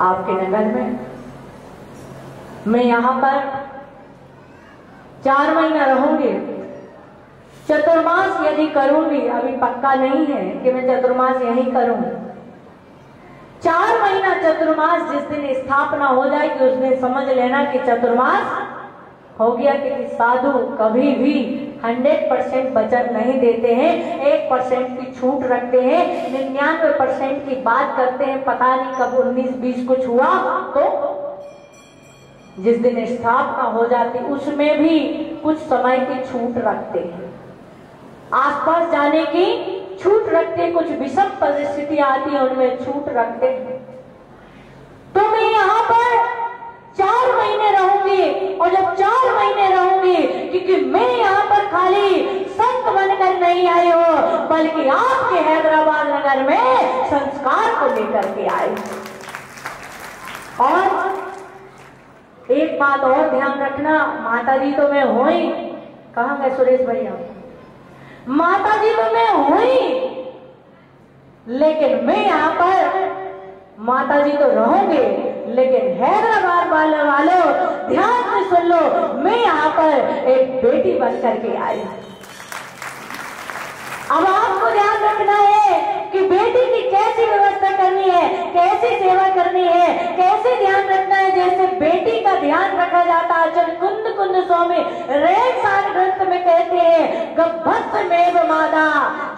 आपके नगर में। मैं यहाँ पर 4 महीना रहूंगी। चतुर्मास यदि करूंगी, अभी पक्का नहीं है कि मैं चतुर्मास यहीं करूंगी। 4 महीना चतुर्मास जिस दिन स्थापना हो जाएगी उस दिन समझ लेना कि चतुर्मास हो गया। क्योंकि साधु कभी भी 100% वचन नहीं देते हैं, 1% की छूट रखते हैं, 99% की बात करते हैं। पता नहीं कब 19-20 कुछ हुआ तो जिस दिन स्थापना हो जाती उसमें भी कुछ समय की छूट रखते हैं, आसपास जाने की छूट रखते हैं, कुछ विषम परिस्थिति आती है उनमें छूट रखते हैं। तो मैं यहाँ पर 4 महीने रहूंगी, और जब 4 महीने रहूंगी, क्योंकि मैं यहाँ पर खाली संत बनकर नहीं आई हूँ, बल्कि आपके हैदराबाद नगर में संस्कार को लेकर के आई। और एक बात और ध्यान रखना, माता जी तो मैं हुई, कहाँ गए सुरेश भैया? माता जी तो मैं हुई, लेकिन मैं यहाँ पर माता जी तो रहोगे, लेकिन हैदराबाद वालों ध्यान से सुन लो, मैं यहाँ पर एक बेटी बन करके आई। अब आपको ध्यान रखना है कि बेटी की कैसी व्यवस्था करनी है, कैसी सेवा करनी है, कैसे ध्यान रखना है। जैसे बेटी का ध्यान रखा जाता है, चल कुंद कुंद स्वामी रेखसार ग्रंथ में कहते हैं गर्भस्थमेव माता,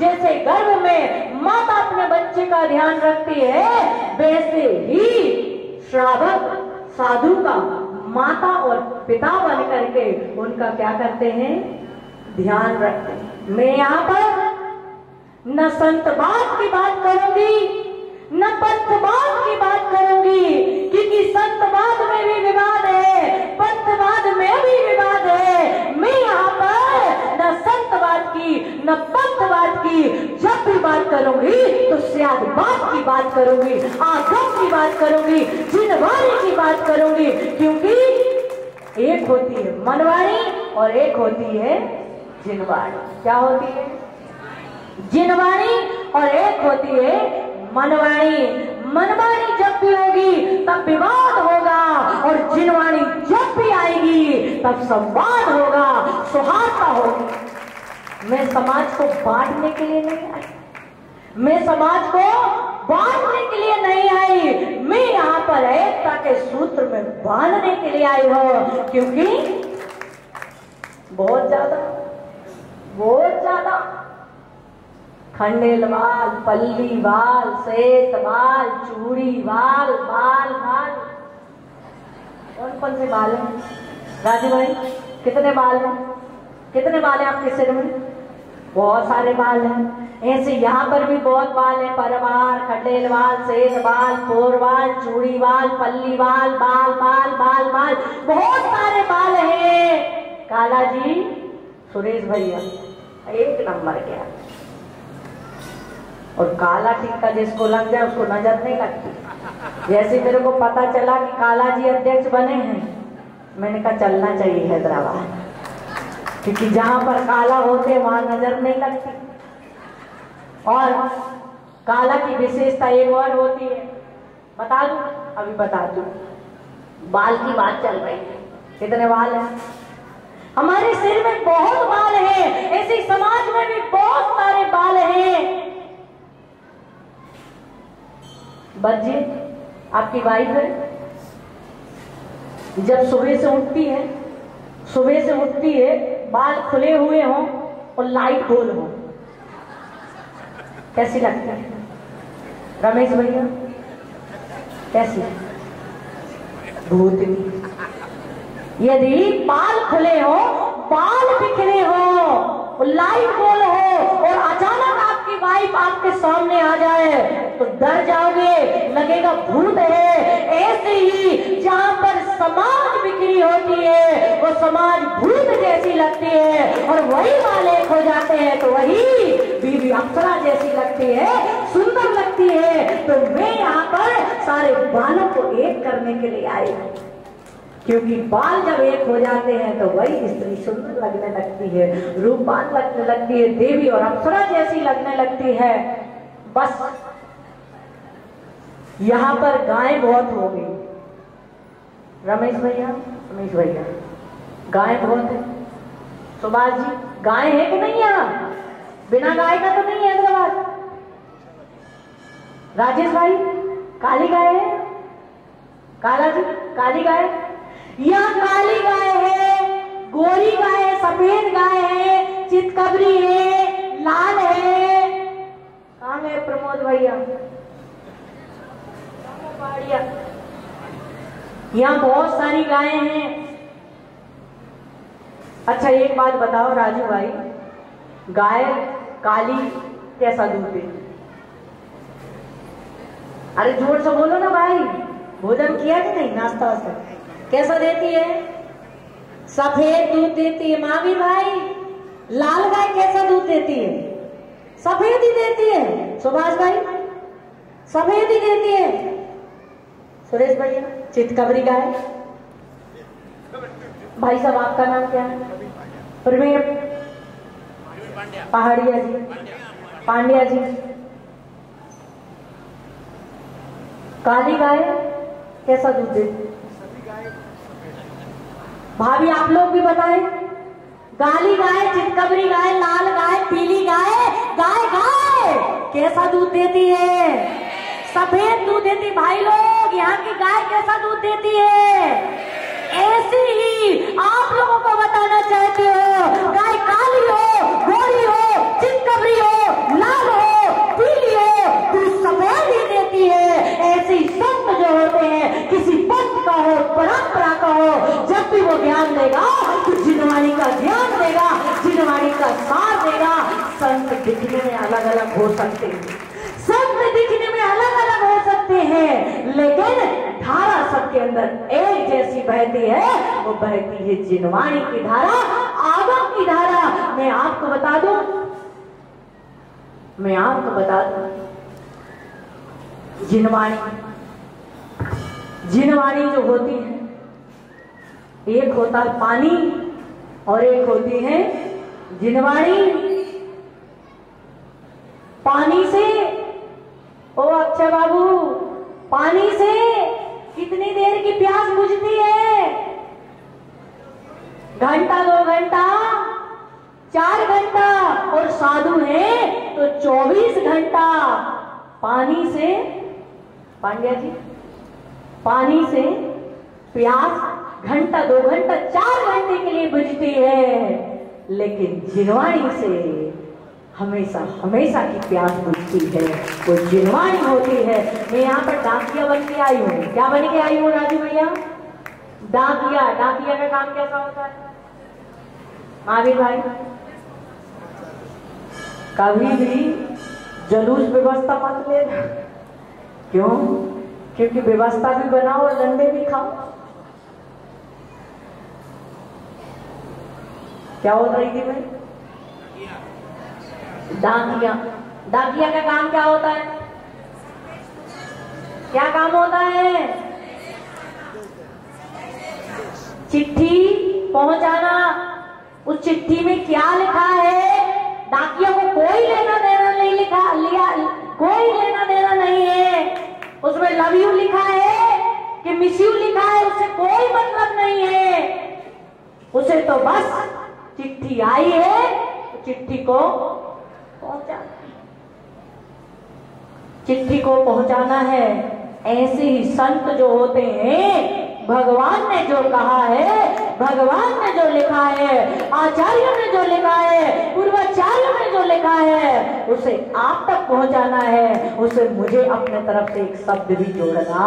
जैसे गर्भ में माता अपने बच्चे का ध्यान रखती है, वैसे ही श्रावक साधु का माता और पिता बन करके उनका क्या करते हैं, ध्यान रखते हैं। मैं यहाँ पर न संतवाद की बात करूंगी, न पंथवाद की बात करूंगी, क्योंकि संतवाद में भी विवाद है, पंथवाद में भी विवाद है। मैं यहाँ पर न संतवाद की न पंथवाद की जब भी बात करूंगी तो स्यादवाद की बात करूंगी, आगम की बात करूंगी, जिनवाणी की बात करूंगी। क्योंकि एक होती है मनवाणी और एक होती है जिनवाणी। क्या होती है? जिनवाणी और एक होती है मनवाणी। मनवाणी जब भी होगी तब विवाद होगा, और जिनवाणी जब भी आएगी तब संवाद होगा, सौहार्दता होगी। मैं समाज को बांटने के लिए नहीं आई, मैं समाज को बांटने के लिए नहीं आई, मैं यहाँ पर एकता के सूत्र में बांधने के लिए आई हूँ। क्योंकि बहुत ज्यादा खंडेल बाल, पल्ली बाल, सेत बाल, चूड़ी बाल, बाल कौन से बाल हैं राजू भाई? कितने बाल हैं? कितने बाल हैं आपके सिर में? बहुत सारे बाल हैं। ऐसे यहाँ पर भी बहुत बाल हैं, परवार, खंडेल बाल, सेत बाल, फोर बाल, चूड़ी बाल, पल्ली बाल, बाल बहुत सारे बाल हैं। काला जी, सुरेश भैया एक नंबर के। और काला टीका जिसको लग जाए उसको नजर नहीं लगती। जैसे मेरे को पता चला कि काला जी अध्यक्ष बने हैं, मैंने कहा चलना चाहिए हैदराबाद, क्योंकि जहां पर काला होते वहां नजर नहीं लगती। और काला की विशेषता एक और होती है, बता दूं? अभी बता दूं। बाल की बात चल रही है, कितने बाल हैं हमारे सिर में? बहुत बाल हैं। ऐसे समाज में भी बहुत सारे बाल हैं। बच्चे, आपकी वाइफ है, जब सुबह से उठती है बाल खुले हुए हों और लाइट गोल हो, कैसी लगती है? रमेश भैया कैसी? भूतनी। यदि बाल खुले हो, बाल बिखरे हो, लाइट गोल हो और अचानक आपकी वाइफ आपके सामने आ जाए तो डर जाओगे, लगेगा भूत है। ऐसे ही जहां पर समाज बिखरी होती है वो समाज भूत जैसी लगती है, और वही बाल एक हो जाते हैं तो वही बीबी अप्सरा जैसी लगती है, सुंदर लगती है। तो मैं यहाँ पर सारे बालों को एक करने के लिए आई हूँ, क्योंकि बाल जब एक हो जाते हैं तो वही स्त्री सुंदर लगने लगती है, रूपवान लगने लगती है, देवी और अप्सरा जैसी लगने लगती है। बस यहाँ पर गाय बहुत हो गई। रमेश भैया गाय बहुत है। सुभाष जी गाय है कि नहीं यहाँ? बिना गाय का तो नहीं है हैदराबाद। राजेश भाई काली गाय है? काला जी काली गाय? यहाँ काली गाय है, गोरी गाय है, सफेद गाय है, चितकबरी है, लाल है। कहाँ गए प्रमोद भैया? यहाँ बहुत सारी गायें हैं। अच्छा एक बात बताओ राजू भाई, गाय काली कैसा दूध देती? अरे जोर से बोलो ना भाई, भोजन किया कि नहीं, नाश्ता वास्ता कैसा देती है? सफेद दूध देती है। महावीर भाई लाल गाय कैसा दूध देती है? सफेद ही देती है। सुभाष भाई सफेद ही देती है। सुरेश भैया चितकबरी गाय। भाई साहब आपका नाम क्या है? प्रवीण पहाड़िया जी, पांड्या जी। काली गाय कैसा दूध देती? भाभी आप लोग भी बताएं। काली गाय, चितकबरी गाय, लाल गाय, पीली गाय, गाय गाय कैसा दूध देती है? सफेद दूध देती। भाई लोग यहाँ की गाय कैसा दूध देती है? ऐसी ही आप लोगों को बताना चाहते हो, गाय काली हो, गोरी हो, चितकबरी हो, लाल हो, पीली हो, दूध सफेद ही देती है। ऐसे ही संत जो होते हैं, किसी पंथ का हो, परंपरा का हो, जब भी वो ज्ञान देगा तो जिनवाणी का ज्ञान देगा, जिनवाणी का सार देगा। संत दिखने में अलग अलग हो सकते हैं, संत दिखने में अलग अलग हो सकते हैं, लेकिन धारा सबके अंदर एक जैसी बहती है। वो बहती है जिनवाणी की धारा, आगम की धारा। मैं आपको बता दूं, जिनवाणी जो होती है, एक होता है पानी और एक होती है जिनवाणी। पानी से, ओ अक्षय बाबू, पानी से कितनी देर की प्यास बुझती है? घंटा, 2 घंटा, 4 घंटा, और साधु है तो 24 घंटा। पानी से, पांड्या जी, पानी से प्यास घंटा, 2 घंटा, 4 घंटे के लिए बुझती है, लेकिन जिनवाणी से हमेशा हमेशा की प्यास बुझती है। वो जिनवाणी होती है। मैं यहाँ पर डाकिया बन के आई हूँ। क्या बन के आई हूँ राजू भैया? डाकिया। डाकिया का काम कैसा होता है महावीर भाई? कभी भी जलूस व्यवस्था मत लेना। क्यों? क्योंकि व्यवस्था भी बनाओ और डंडे भी खाओ। क्या हो रही थी भाई? डाकिया। डाकिया का काम क्या होता है? क्या काम होता है? चिट्ठी पहुंचाना। उस चिट्ठी में क्या लिखा है? डाकिया को कोई लेना देना नहीं कोई लेना देना नहीं है। उसमें लव यू लिखा है कि मिस यू लिखा है, उससे कोई मतलब नहीं है। उसे तो बस चिट्ठी आई है, चिट्ठी को पहुंचाना है। ऐसे ही संत जो होते हैं, भगवान ने जो कहा है, भगवान ने जो लिखा है, आचार्यों ने जो लिखा है, पूर्वाचार्यों ने जो लिखा है, उसे आप तक पहुंचाना है। उसे मुझे अपने तरफ से एक शब्द भी जोड़ना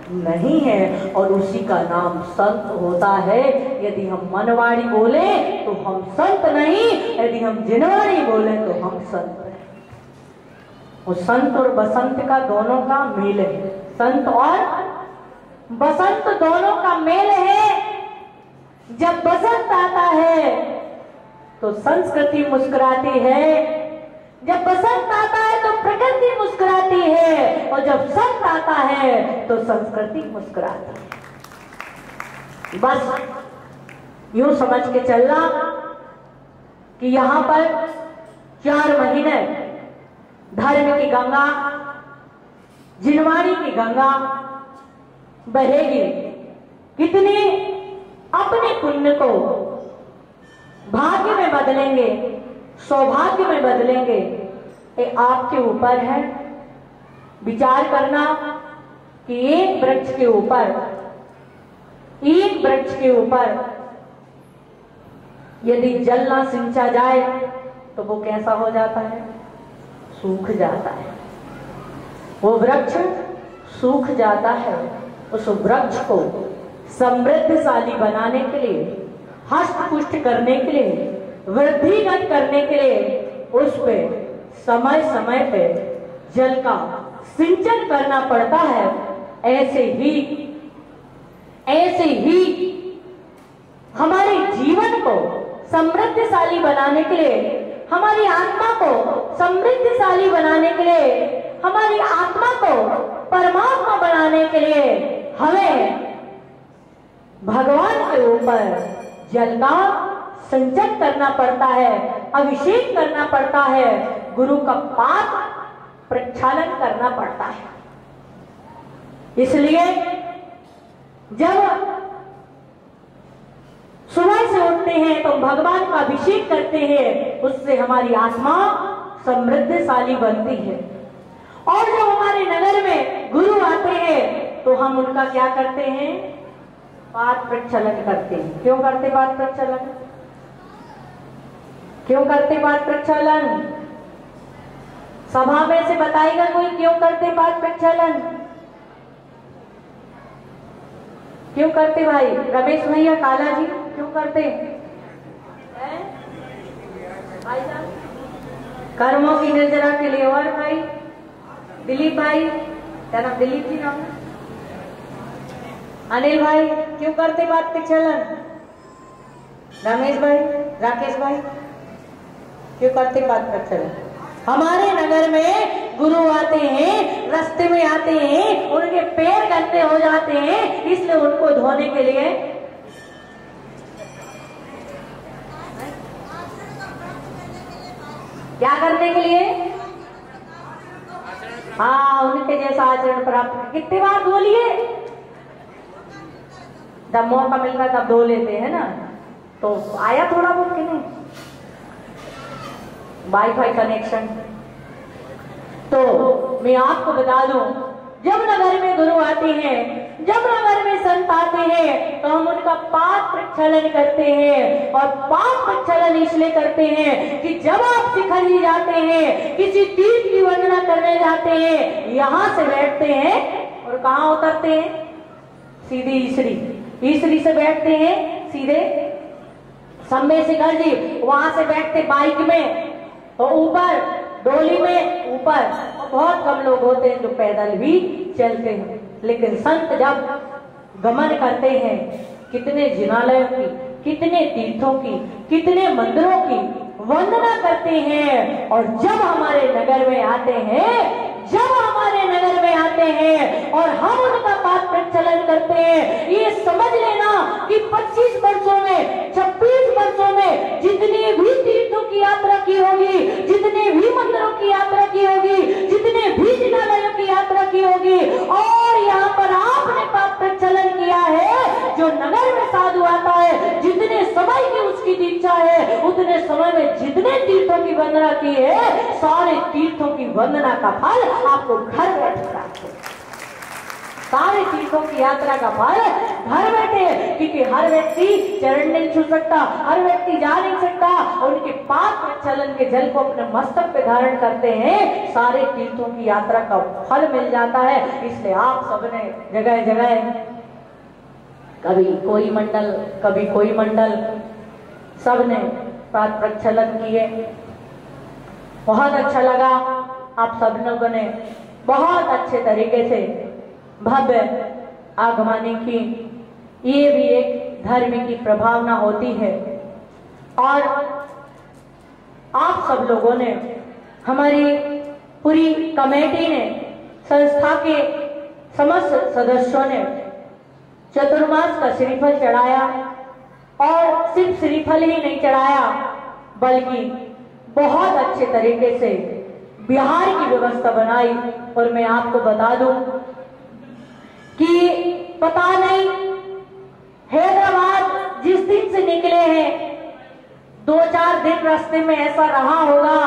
नहीं है, और उसी का नाम संत होता है। यदि हम मनवाड़ी बोले तो हम संत नहीं, यदि हम जिनवाड़ी बोले तो हम संत हैं। वो संत और बसंत का दोनों का मेल है। संत और बसंत दोनों का मेल है। जब बसंत आता है तो संस्कृति मुस्कुराती है, जब बसंत आता है तो प्रकृति मुस्कुराती है, और जब संत आता है तो संस्कृति मुस्कुराती है। बस यूं समझ के चलना कि यहां पर 4 महीने धर्म की गंगा जिनवाड़ी की गंगा बहेगी, कितने अपने पुण्य को भाग्य में बदलेंगे, सौभाग्य में बदलेंगे, ये आपके ऊपर है। विचार करना कि एक वृक्ष के ऊपर यदि जल ना सिंचा जाए तो वो कैसा हो जाता है? सूख जाता है। वो वृक्ष सूख जाता है। उस वृक्ष को समृद्धशाली बनाने के लिए, हष्ट पुष्ट करने के लिए, वृद्धिगत करने के लिए उस पे समय समय पे जल का सिंचन करना पड़ता है। ऐसे ही हमारे जीवन को समृद्धशाली बनाने के लिए, हमारी आत्मा को समृद्धशाली बनाने के लिए, हमारी आत्मा को परमात्मा बनाने के लिए हमें भगवान के ऊपर जल का सिंचन करना पड़ता है, अभिषेक करना पड़ता है, गुरु का पाद प्रक्षालन करना पड़ता है। इसलिए जब सुबह से उठते हैं तो भगवान का अभिषेक करते हैं, उससे हमारी आत्मा समृद्धशाली बनती है। और जब हमारे नगर में गुरु आते हैं तो हम उनका क्या करते हैं? पाद प्रक्षालन करते हैं। क्यों करते पाद प्रक्षालन? क्यों करते पाद प्रक्षालन? सभा में से बताएगा कोई क्यों करते पाद प्रक्षालन? क्यों करते भाई? रमेश भैया, काला जी क्यों करते? कर्मों की निर्जरा के लिए। और भाई दिलीप भाई, क्या नाम? दिलीप जी नाम? अनिल भाई क्यों करते पाद प्रक्षालन? रमेश भाई, राकेश भाई क्यों करते पाद प्रक्षालन? हमारे नगर में गुरु आते हैं, रास्ते में आते हैं, उनके पैर गंदे हो जाते हैं, इसलिए उनको धोने के लिए क्या करने के लिए? हाँ, उनके जैसा आचरण प्राप्त। कितनी बार धो लिए? जब मौका मिलता तब धो लेते हैं ना। तो आया थोड़ा बहुत कि नहीं? Wifi connection. तो मैं आपको बता दूं, जब नगर में गुरु आते हैं, जब नगर में संत आते हैं, तो हम उनका पाद प्रक्षालन करते हैं। और पाद प्रक्षालन इसलिए करते हैं कि जब आप शिखर ही जाते हैं, किसी तीर्थ की वंदना करने जाते हैं, यहां से बैठते हैं और कहां उतरते हैं? सीधी ईसरी से बैठते हैं सीधे सम्मे शिखर जी, वहां से बैठते बाइक में और ऊपर डोली में ऊपर। और बहुत कम लोग होते हैं जो पैदल भी चलते हैं, लेकिन संत जब गमन करते हैं, कितने जिनालयों की, कितने तीर्थों की, कितने मंदिरों की वंदना करते हैं। और जब हमारे नगर में आते हैं, और हम उनका पाद प्रक्षालन करते हैं, ये समझ लेना कि 25 वर्षों में, 26 वर्षों में जितनी भी तीर्थों की यात्रा की होगी, जितने भी मंदिरों की यात्रा की होगी, जितने भी जिनालयों की यात्रा की होगी, और यहाँ पर आपने पाद प्रक्षालन किया है, जो नगर में साधु आता है, जितने समय की उसकी दीक्षा है, उतने समय में जितने तीर्थों की वंदना की है, सारे तीर्थों की वंदना का फल आपको घर बैठे प्राप्त हो। सारे तीर्थों की यात्रा का फल घर बैठे, क्योंकि हर व्यक्ति चरण नहीं छू सकता, हर व्यक्ति जा नहीं सकता, और उनके पाद प्रक्षालन के जल को अपने मस्तक पे धारण करते हैं, सारे तीर्थों की यात्रा का फल मिल जाता है। इसलिए आप सबने जगह जगह कभी कोई मंडल, कभी कोई मंडल, सबने पाद प्रक्षालन किए। बहुत अच्छा लगा, आप सब लोगों ने बहुत अच्छे तरीके से भव्य आगमनी की। ये भी एक धर्म की प्रभावना होती है। और आप सब लोगों ने, हमारी पूरी कमेटी ने, संस्था के समस्त सदस्यों ने चतुर्मास का श्रीफल चढ़ाया। और सिर्फ श्रीफल ही नहीं चढ़ाया, बल्कि बहुत अच्छे तरीके से बिहार की व्यवस्था बनाई। और मैं आपको बता दूं कि पता नहीं हैदराबाद जिस दिन से निकले हैं 2-4 दिन रास्ते में ऐसा रहा होगा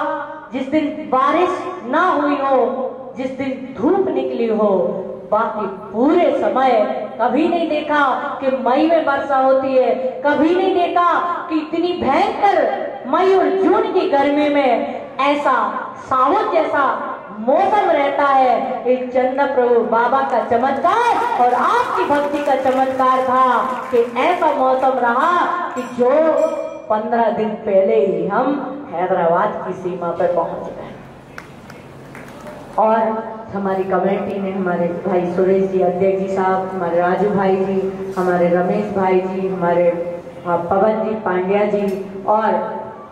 जिस दिन बारिश ना हुई हो, जिस दिन धूप निकली हो। बाकी पूरे समय कभी नहीं देखा कि मई में वर्षा होती है, कभी नहीं देखा कि इतनी भयंकर मई और जून की गर्मी में ऐसा सावन जैसा मौसम रहता है। एक चंद्र प्रभु बाबा का चमत्कार और आपकी भक्ति का चमत्कार था कि ऐसा मौसम रहा कि जो 15 दिन पहले ही हम हैदराबाद की सीमा पर पहुंच गए। और हमारी कमेटी ने, हमारे भाई सुरेश जी अध्यक्ष जी साहब, हमारे राजू भाई जी, हमारे रमेश भाई जी, हमारे पवन जी पांड्या जी और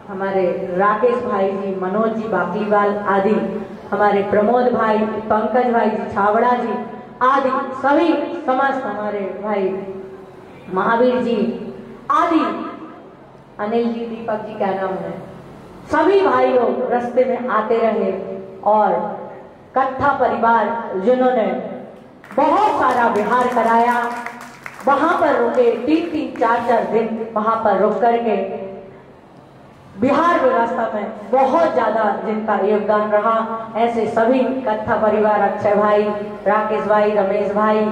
हमारे राकेश भाई जी, मनोज जी बाकलीवाल आदि, हमारे प्रमोद भाई, पंकज भाई जी, छावड़ा जी आदि सभी समस्त, हमारे भाई महावीर जी आदि, अनिल जी, दीपक जी, क्या नाम है, सभी भाई लोग रास्ते में आते रहे। और कट्ठा परिवार जिन्होंने बहुत सारा विहार कराया, वहां पर रुके 3-3, 4-4 दिन वहां पर रुक करके बिहार व्यवस्था में बहुत ज्यादा जिनका योगदान रहा, ऐसे सभी कट्ठा परिवार, अक्षय भाई, राकेश भाई, रमेश भाई,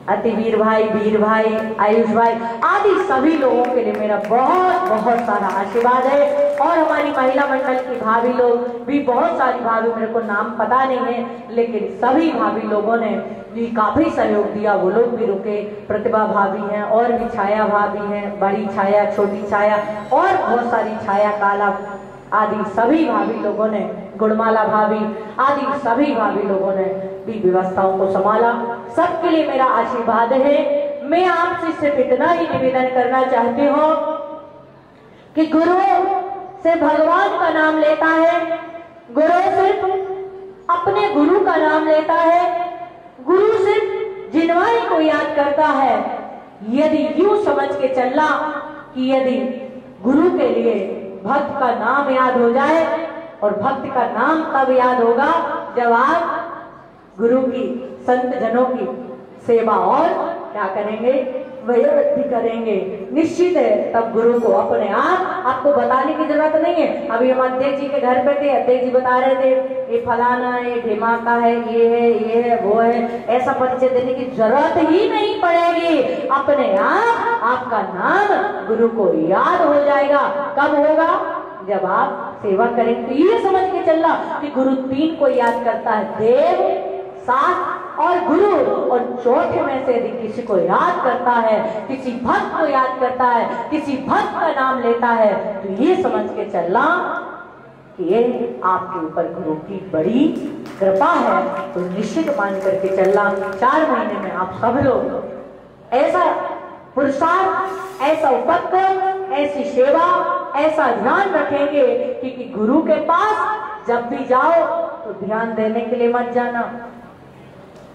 अतिवीर भाई, वीर भाई, आयुष भाई आदि सभी लोगों के लिए मेरा बहुत बहुत सारा आशीर्वाद है। और हमारी महिला मंडल की भाभी लोग भी, बहुत सारी भाभी, मेरे को नाम पता नहीं है, लेकिन सभी भाभी लोगों ने भी काफी सहयोग दिया। वो लोग भी रुके, प्रतिभा भाभी हैं और भी छाया भाभी हैं, बड़ी छाया, छोटी छाया और बहुत सारी छाया, काला आदि सभी भाभी लोगों ने, गुणमाला भाभी आदि सभी भाभी लोगों ने भी व्यवस्थाओं को संभाला। सबके लिए मेरा आशीर्वाद है। मैं आपसे सिर्फ इतना ही निवेदन करना चाहती हूँ कि गुरु से भगवान का नाम लेता है, गुरु सिर्फ अपने गुरु का नाम लेता है, गुरु सिर्फ जिनवाई को याद करता है। यदि यूं समझ के चलना कि यदि गुरु के लिए भक्त का नाम याद हो जाए, और भक्त का नाम तब याद होगा जब आप गुरु की, संत जनों की सेवा और क्या करेंगे, वयोवृद्धि करेंगे। निश्चित है तब गुरु को अपने आप आपको बताने की जरूरत नहीं है। अभी हम अध्यक्ष जी के घर पे थे, अध्यक्ष जी बता रहे थे ये फलाना है, ढिमाका है, ये है वो है, ऐसा परिचय देने की जरूरत ही नहीं पड़ेगी। अपने आप आपका नाम गुरु को याद हो जाएगा। कब होगा? जब आप सेवा करेंगे। तो ये समझ के चलना कि गुरु 3 को याद करता है, देव, साथ और गुरु, और चौथे में से यदि किसी को याद करता है, किसी भक्त को याद करता है, किसी भक्त का नाम लेता है, तो ये समझ के चलना कि ये आपके ऊपर गुरु की बड़ी कृपा है। तो निश्चित मान करके चलना 4 महीने में आप सब लोग ऐसा पुरुषार्थ, ऐसा उपक्रम, ऐसी सेवा, ऐसा ध्यान रखेंगे कि गुरु के पास जब भी जाओ तो ध्यान देने के लिए मत जाना,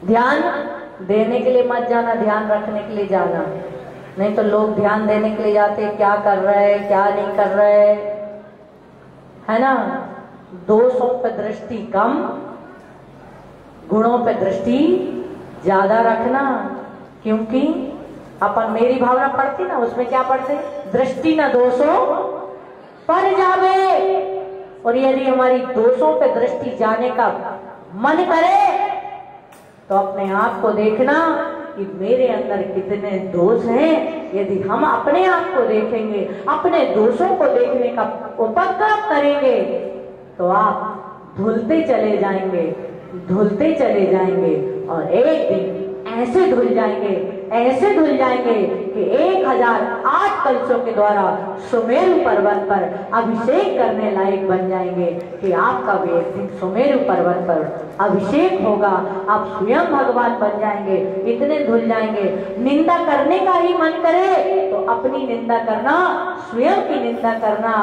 ध्यान देने के लिए मत जाना, ध्यान रखने के लिए जाना। नहीं तो लोग ध्यान देने के लिए जाते, क्या कर रहे, क्या नहीं कर रहे, है ना। दोषों पे दृष्टि कम, गुणों पे दृष्टि ज्यादा रखना। क्योंकि अपन मेरी भावना पढ़ती ना, उसमें क्या पढ़ते, दृष्टि न दोषों पर जावे। और यदि हमारी दोषों पे दृष्टि जाने का मन करे तो अपने आप को देखना कि मेरे अंदर कितने दोष हैं। यदि हम अपने आप को देखेंगे, अपने दोषों को देखने का उपक्रम करेंगे, तो आप धुलते चले जाएंगे, धुलते चले जाएंगे, और एक दिन ऐसे धुल जाएंगे, ऐसे धुल जाएंगे कि 1008 कलशों के द्वारा सुमेरु पर्वत पर अभिषेक करने लायक बन जाएंगे। कि आपका भी एक दिन सुमेरु पर्वत पर अभिषेक होगा, आप स्वयं भगवान बन जाएंगे। इतने धुल जाएंगे, निंदा करने का ही मन करे तो अपनी निंदा करना, स्वयं की निंदा करना,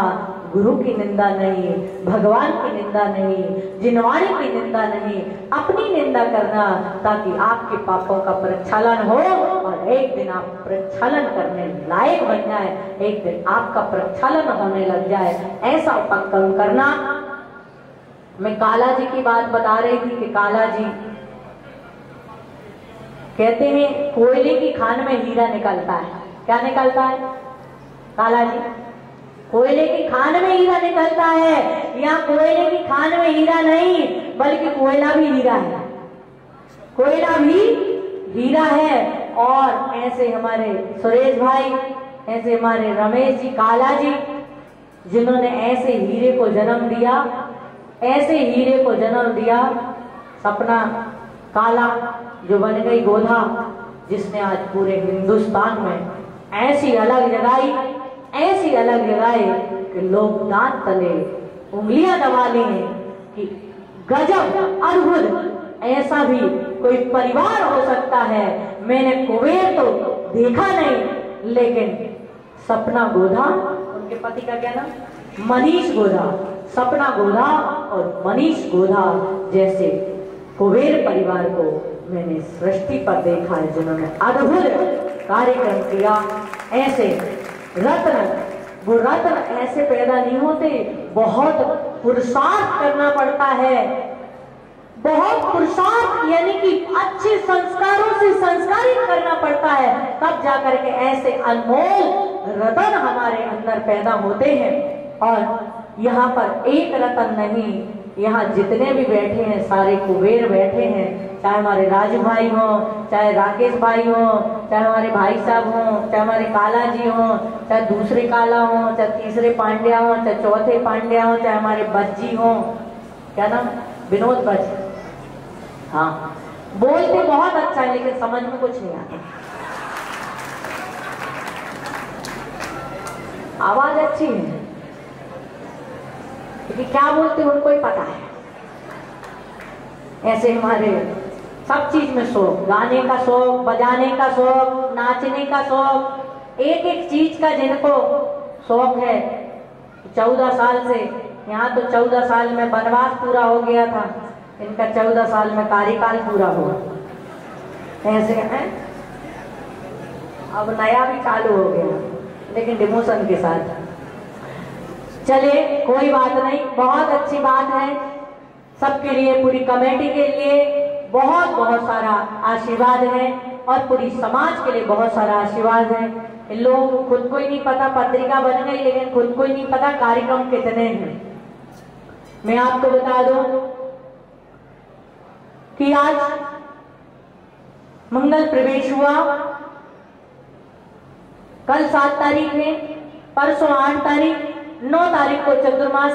गुरु की निंदा नहीं, भगवान की निंदा नहीं, जिनवाणी की निंदा नहीं, अपनी निंदा करना, ताकि आपके पापों का प्रक्षालन हो और एक दिन आप प्रक्षालन करने लायक बन जाए, एक दिन आपका प्रक्षालन होने लग जाए। ऐसा उपक्रम करना मैं काला जी की बात बता रही थी कि काला जी कहते हैं कोयले की खान में हीरा निकलता है। क्या निकलता है काला जी? कोयले की खान में हीरा निकलता है। यहाँ कोयले की खान में हीरा नहीं बल्कि कोयला भी हीरा है, कोयला भी हीरा है। और ऐसे हमारे सुरेश भाई, ऐसे हमारे रमेश जी, काला जी, जिन्होंने ऐसे हीरे को जन्म दिया, ऐसे हीरे को जन्म दिया। सपना काला जो बन गई गोधा, जिसने आज पूरे हिंदुस्तान में ऐसी अलग जगाई, ऐसी अलग जगाई कि लोग दांत तले उंगलियां दबा ली हैं कि गजब, अद्भुत, ऐसा भी कोई परिवार हो सकता है। मैंने कुबेर तो देखा नहीं, लेकिन सपना गोधा, उनके पति का क्या नाम? मनीष गोधा। सपना गोधा और मनीष गोधा जैसे कुबेर परिवार को मैंने सृष्टि पर देखा है, जिन्होंने अद्भुत कार्यक्रम किया। ऐसे रत्न, वो रत्न ऐसे पैदा नहीं होते, बहुत पुरुषार्थ करना पड़ता है, बहुत पुरुषार्थ, यानी कि अच्छे संस्कारों से संस्कारित करना पड़ता है, तब जाकर के ऐसे अनमोल रतन हमारे अंदर पैदा होते हैं। और यहाँ पर एक रतन नहीं, यहाँ जितने भी बैठे हैं सारे कुबेर बैठे हैं, चाहे हमारे राजू भाई हो, चाहे राकेश भाई हो, चाहे हमारे भाई साहब हो, चाहे हमारे काला जी हो, चाहे दूसरे काला हो, चाहे तीसरे पांड्या हो, चाहे चौथे पांड्या हो, चाहे हमारे बज्जी हो, क्या नाम? विनोद बज। हाँ, बोलते बहुत अच्छा है लेकिन समझ में कुछ नहीं आता। आवाज अच्छी है क्योंकि क्या बोलते हैं उनको ही पता है। ऐसे हमारे सब चीज में शौक, गाने का शौक, बजाने का शौक, नाचने का शौक, एक एक चीज का जिनको शौक है। 14 साल से यहाँ तो 14 साल में वनवास पूरा हो गया था, इनका 14 साल में कार्यकाल पूरा हुआ। ऐसे है, अब नया भी चालू हो गया लेकिन डिमोशन के साथ। चलिए कोई बात नहीं, बहुत अच्छी बात है। सबके लिए, पूरी कमेटी के लिए बहुत बहुत सारा आशीर्वाद है और पूरी समाज के लिए बहुत सारा आशीर्वाद है। लोग खुद को ही नहीं पता, पत्रिका बन गई लेकिन खुद को ही नहीं पता कार्यक्रम कितने हैं। मैं आपको बता दूं कि आज मंगल प्रवेश हुआ, कल 7 तारीख है, परसों 8 तारीख, 9 तारीख को चतुर्मास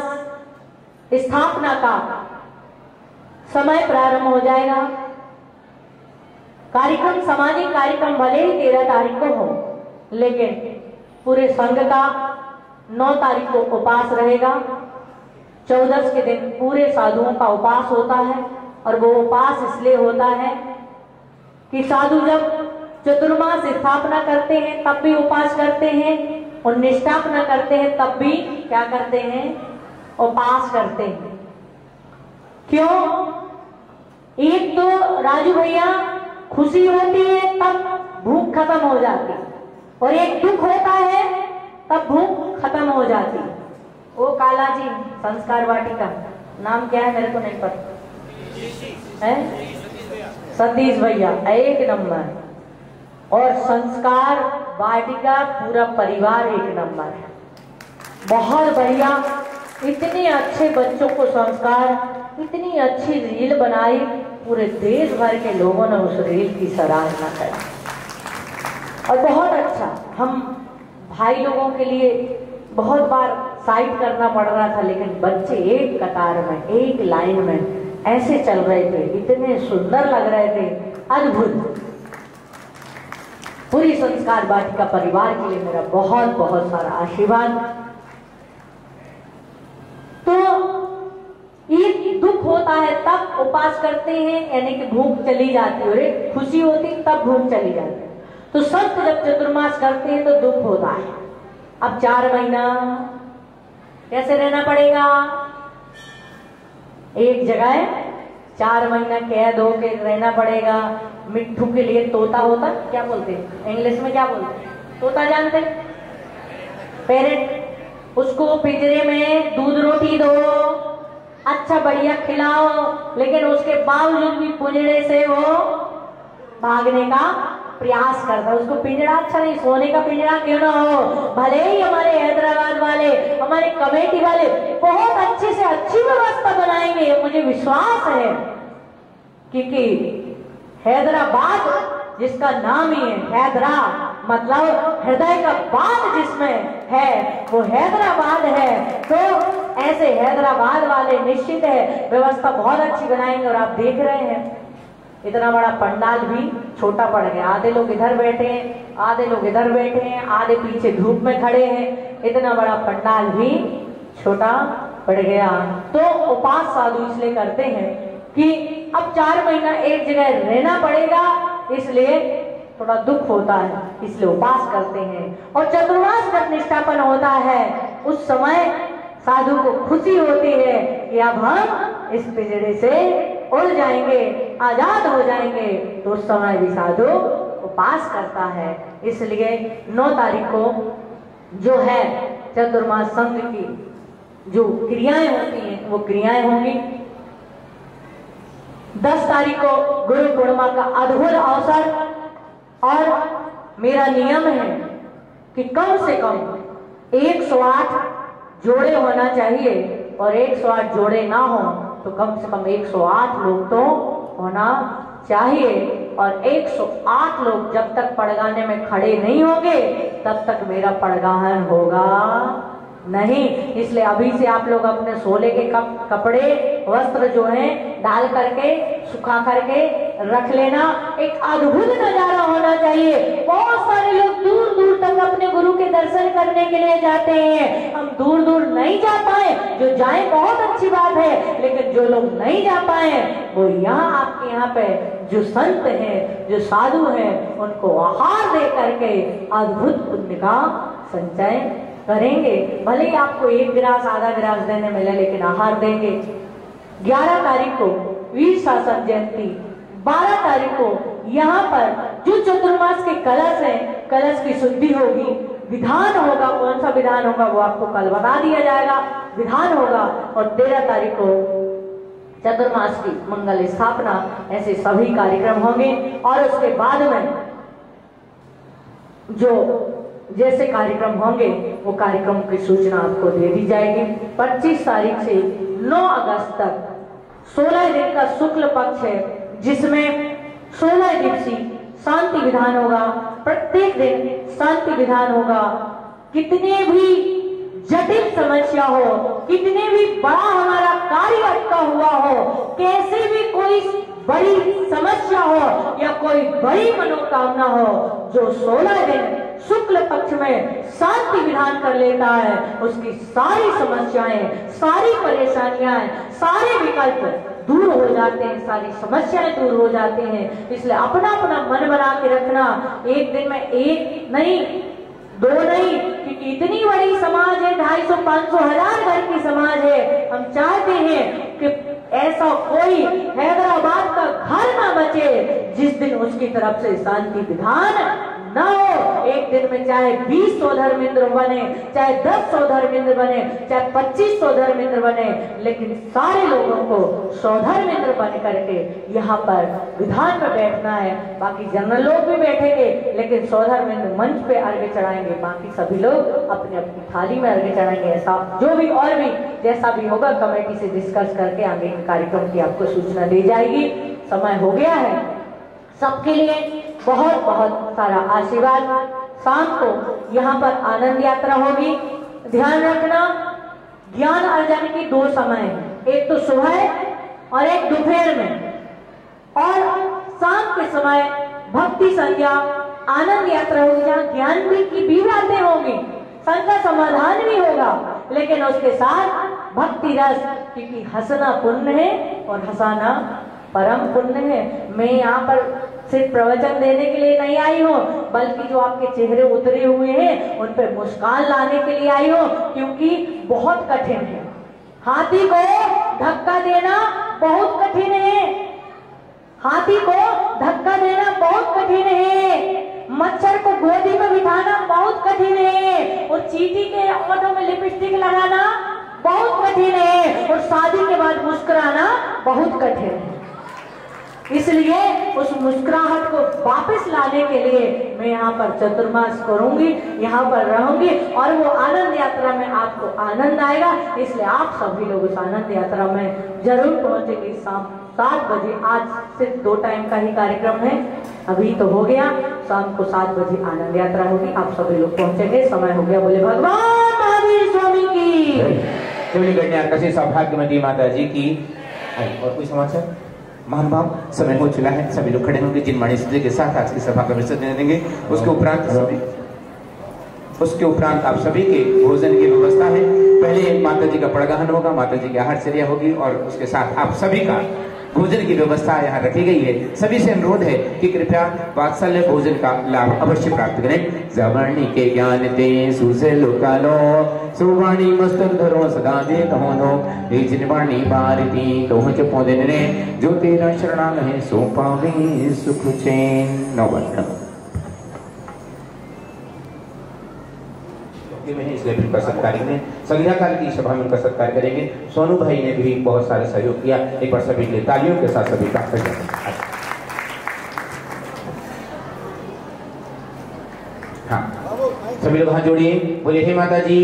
स्थापना का समय प्रारंभ हो जाएगा। कार्यक्रम, सामाजिक कार्यक्रम भले ही 13 तारीख को हो, लेकिन पूरे संघ का 9 तारीख को उपास रहेगा। 14 के दिन पूरे साधुओं का उपास होता है और वो उपास इसलिए होता है कि साधु जब चतुर्मास स्थापना करते हैं तब भी उपास करते हैं और निष्ठापना करते हैं तब भी क्या करते हैं? उपास करते हैं। क्यों? एक तो राजू भैया खुशी होती है तब भूख खत्म हो जाती, और एक दुख होता है तब भूख खत्म हो जाती। वो काला जी संस्कार वाटिका, नाम क्या है मेरे को नहीं पता है, सतीश भैया एक नंबर, और संस्कार वाटिका पूरा परिवार एक नंबर है, बहुत बढ़िया। इतने अच्छे बच्चों को संस्कार, इतनी अच्छी रील बनाई, पूरे देश भर के लोगों ने उस रील की सराहना करी और बहुत अच्छा। हम भाई लोगों के लिए बहुत बार साइड करना पड़ रहा था, लेकिन बच्चे एक कतार में, एक लाइन में ऐसे चल रहे थे, इतने सुंदर लग रहे थे, अद्भुत। पूरी संस्कार वाटिका परिवार के लिए मेरा बहुत बहुत सारा आशीर्वाद। तो एक दुख होता है तब उपास करते हैं, यानी कि भूख चली जाती है, और खुशी होती तब भूख चली जाती है। तो संत जब चतुर्मास करते हैं तो दुख होता है। अब 4 महीना कैसे रहना पड़ेगा? एक जगह 4 महीना कैद होके रहना पड़ेगा। मिट्ठू के लिए तोता होता, क्या बोलते हैं इंग्लिश में, क्या बोलते हैं? तोता जानते? पैरेट। उसको पिंजरे में दूध रोटी दो, अच्छा बढ़िया खिलाओ, लेकिन उसके बावजूद भी पिंजड़े से वो भागने का प्रयास करता है। उसको पिंजड़ा अच्छा नहीं, सोने का पिंजड़ा क्यों ना हो, भले ही हमारे हैदराबाद वाले, हमारे कमेटी वाले बहुत अच्छे से अच्छी व्यवस्था बनाएंगे, मुझे विश्वास है, क्योंकि हैदराबाद जिसका नाम ही है हैदरा, मतलब हृदय का बात जिसमें है वो हैदराबाद है। तो ऐसे हैदराबाद वाले निश्चित है व्यवस्था बहुत अच्छी बनाएंगे। और आप देख रहे हैं इतना बड़ा पंडाल भी छोटा पड़ गया, आधे लोग इधर बैठे हैं, आधे लोग इधर बैठे हैं, आधे पीछे धूप में खड़े हैं, इतना बड़ा पंडाल भी छोटा पड़ गया। तो उपास साधु इसलिए करते हैं कि अब 4 महीना एक जगह रहना पड़ेगा, इसलिए थोड़ा दुख होता है, इसलिए उपास करते हैं। और चतुर्मास जब निष्ठापन होता है उस समय साधु को खुशी होती है कि अब हम इस पिंजरे से उड़ जाएंगे, आजाद हो जाएंगे। तो उस समय भी साधु उपास करता है। इसलिए 9 तारीख को जो है चतुर्मास संघ की जो क्रियाएं होती हैं वो क्रियाएं होंगी। 10 तारीख को गुरु पूर्णिमा का अद्भुत अवसर, और मेरा नियम है कि कम से कम 108 जोड़े होना चाहिए, और 108 जोड़े ना हो तो कम से कम 108 लोग तो होना चाहिए। और 108 लोग जब तक पड़गाने में खड़े नहीं होंगे तब तक मेरा पड़गाहन होगा नहीं। इसलिए अभी से आप लोग अपने सोले के कपड़े वस्त्र जो हैं डाल करके सुखा करके रख लेना। एक अद्भुत नजारा होना चाहिए। बहुत सारे लोग दूर दूर तक अपने गुरु के दर्शन करने के लिए जाते हैं। हम दूर दूर नहीं जा पाए, जो जाए बहुत अच्छी बात है, लेकिन जो लोग नहीं जा पाए वो यहाँ आपके यहाँ पे जो संत हैं, जो साधु हैं, उनको आहार दे करके अद्भुत पुण्य का संचय करेंगे। भले ही आपको 1 गिलास आधा गिलास देने मिले, लेकिन आहार देंगे। 11 तारीख को वीर शासन जयंती, 12 तारीख को यहाँ पर जो चतुर्मास के कलश है, कलश की शुद्धि होगी, विधान होगा। कौन सा विधान होगा वो आपको कल बता दिया जाएगा, विधान होगा। और 13 तारीख को चतुर्मास की मंगल स्थापना, ऐसे सभी कार्यक्रम होंगे। और उसके बाद में जो जैसे कार्यक्रम होंगे वो कार्यक्रम की सूचना आपको दे दी जाएगी। 25 तारीख से 9 अगस्त तक 16 दिन का शुक्ल पक्ष है, जिसमें 16 दिवसीय शांति विधान होगा। प्रत्येक दिन शांति विधान होगा। कितने भी जटिल समस्या हो, कितने भी बड़ा हमारा कार्य अटका हुआ हो, कैसे भी कोई बड़ी समस्या हो या कोई बड़ी मनोकामना हो, जो 16 दिन शुक्ल पक्ष में शांति विधान कर लेता है, उसकी सारी समस्याएं, सारी परेशानियां, सारे विकल्प दूर हो जाते हैं, सारी समस्याएं दूर हो जाते हैं। इसलिए अपना अपना मन बना के रखना। एक दिन में 1 नहीं 2 नहीं, क्योंकि इतनी बड़ी समाज है, 250, 500, 1000 घर की समाज है। हम चाहते हैं कि ऐसा कोई हैदराबाद का घर ना बचे जिस दिन उसकी तरफ से शांति विधान ना हो। एक दिन में चाहे 20 धर्मेंद्र बने, चाहे 10 धर्मेंद्र बने, चाहे 25 धर्मेंद्र बने, लेकिन सारे लोगों को 100 धर्मेंद्र बन करके यहाँ पर विधान में बैठना है। बाकी जनरल लोग भी बैठेंगे, लेकिन 100 धर्मेंद्र मंच पे अर्घ्य चढ़ाएंगे, बाकी सभी लोग अपनी अपनी थाली में अर्घ्य चढ़ाएंगे। ऐसा जो भी और भी जैसा भी होगा कमेटी से डिस्कस करके आगे के कार्यक्रम की आपको सूचना दी जाएगी। समय हो गया है। सबके लिए बहुत बहुत सारा आशीर्वाद। शाम को यहाँ पर आनंद यात्रा होगी। ध्यान रखना, ज्ञान अर्जन की 2 समय है, एक तो सुबह और एक दोपहर में। और शाम के समय भक्ति संध्या आनंद यात्रा होगी, जहाँ ज्ञान की भी बातें होंगी, शंका समाधान भी होगा, लेकिन उसके साथ भक्ति रस, क्योंकि हंसना पुण्य है और हंसाना परम पुण्य है। मैं यहाँ पर सिर्फ प्रवचन देने के लिए नहीं आई हूँ, बल्कि जो आपके चेहरे उतरे हुए हैं उन पर मुस्कान लाने के लिए आई हूँ, क्योंकि बहुत कठिन है। हाथी को धक्का देना बहुत कठिन है। हाथी को धक्का देना बहुत कठिन है। मच्छर को गोदी में बिठाना बहुत कठिन है। और चींटी के ओठों में लिपस्टिक लगाना बहुत कठिन है, और शादी के बाद मुस्कुराना बहुत कठिन है। इसलिए उस मुस्कुराहट को वापस लाने के लिए मैं यहाँ पर चतुर्मास करूंगी, यहाँ पर रहूंगी, और वो आनंद यात्रा में आपको आनंद आएगा। इसलिए आप सभी लोग उस आनंद यात्रा में जरूर पहुंचेंगे। शाम 7 बजे, आज सिर्फ 2 टाइम का ही कार्यक्रम है, अभी तो हो गया। शाम को 7 बजे आनंद यात्रा होगी, आप सभी लोग पहुंचेंगे। समय हो गया, बोले भगवान महावीर स्वामी की। कशी सौभाग्यवती माता जी की। और कोई समाचार? महानुभाव, समय हो चला है, सभी लोग खड़े होंगे। जिन मणि के साथ आज की सभा का विसर्जन देंगे, उसके उपरांत आप सभी के भोजन की व्यवस्था है। पहले माता जी का पड़गहन होगा, माता जी की आहारचर्या होगी, और उसके साथ आप सभी का भोजन की व्यवस्था यहाँ रखी गई है। सभी से अनुरोध है कि कृपया वात्सल्य भोजन का लाभ अवश्य प्राप्त करें। जवानी के ज्ञान ते सुसे लोकालो सुवाणी मस्तक धरो सदा दे कहोनो जिनवाणी भारती तोह च पौधे ने जो तेरा शरणांग है सो पावे सुख चैन। नववत इसलिए उनका सत्कार करें। संध्या काल की सभा में उनका सत्कार करेंगे। सोनू भाई ने भी बहुत सारा सहयोग किया। एक बार सभी के लिए तालियों के साथ सभी का हाँ, सभी लोग हाथ जोड़िए, बोले हे माता जी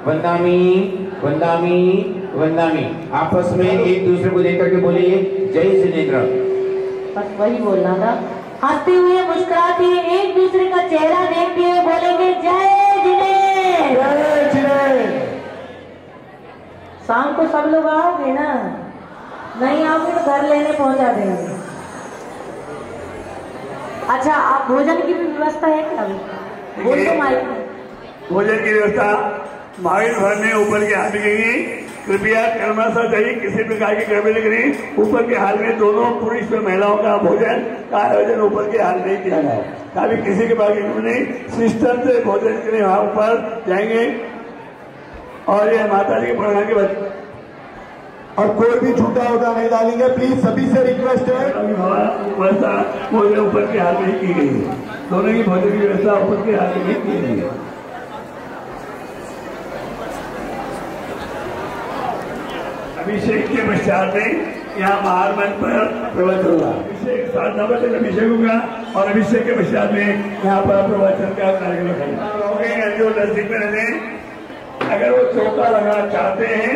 वंदामी वंदामी वंदामी। आपस में एक दूसरे को देख करके बोलिए जय जिनेन्द्र। बस वही बोलना था। हंसते हुए मुस्कुराते हुए एक दूसरे का चेहरा देखते हुए बोलेंगे जय जिनेन्द्र। शाम को सब लोग आओगे ना? नहीं आओगे तो घर लेने पहुंचा देंगे। अच्छा, आप भोजन की भी व्यवस्था है क्या? बोल दो माइक में। भोजन की व्यवस्था महावीर भर ने ऊपर के हाल में कही, कृपया कर्मशः चाहिए किसी प्रकार की गड़बड़ी करें। ऊपर के हाल में दोनों पुरुष व महिलाओं का भोजन का आयोजन ऊपर के हाल नहीं किया गया। कभी किसी के पास नहीं, सिस्टम से भोजन के लिए वहां ऊपर जाएंगे, और ये माता जी के प्रोग्राम के बाद और कोई भी झूठा होता नहीं डालेंगे। प्लीज सभी से रिक्वेस्ट है। व्यवस्था भोजन ऊपर के हाल में की गई है। दोनों की भोजन की व्यवस्था ऊपर के हाल में की गई है। अभिषेक के पश्चात में यहाँ महामंत्र पर प्रवचन होगा। अभिषेक 7 नंबर तक अभिषेक होगा, और अभिषेक के पश्चात में यहाँ पर प्रवचन का कार्यक्रम होगा। जो नजदीक में रहने, अगर वो चौका लगाना चाहते हैं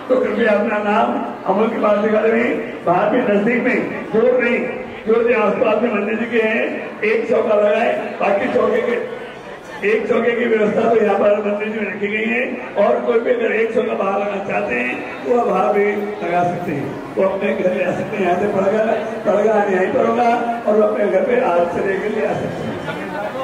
तो कृपया अपना नाम अमल के पास दिखा दें। बाहर भी नजदीक में जोर नहीं, जो आसपास में मंदिर जी के हैं, एक चौका लगाए। बाकी चौके के एक चौके की व्यवस्था तो यहाँ पर मंदिर जी में रखी गई है, और कोई भी अगर एक चौका बाहर लगाना चाहते हैं तो वह बाहर भी लगा सकते हैं। वो अपने घर ले आ सकते हैं, यहाँ से पड़गा यहीं पर होगा, और वो अपने घर पे आज से लेकर ले आ सकते हैं।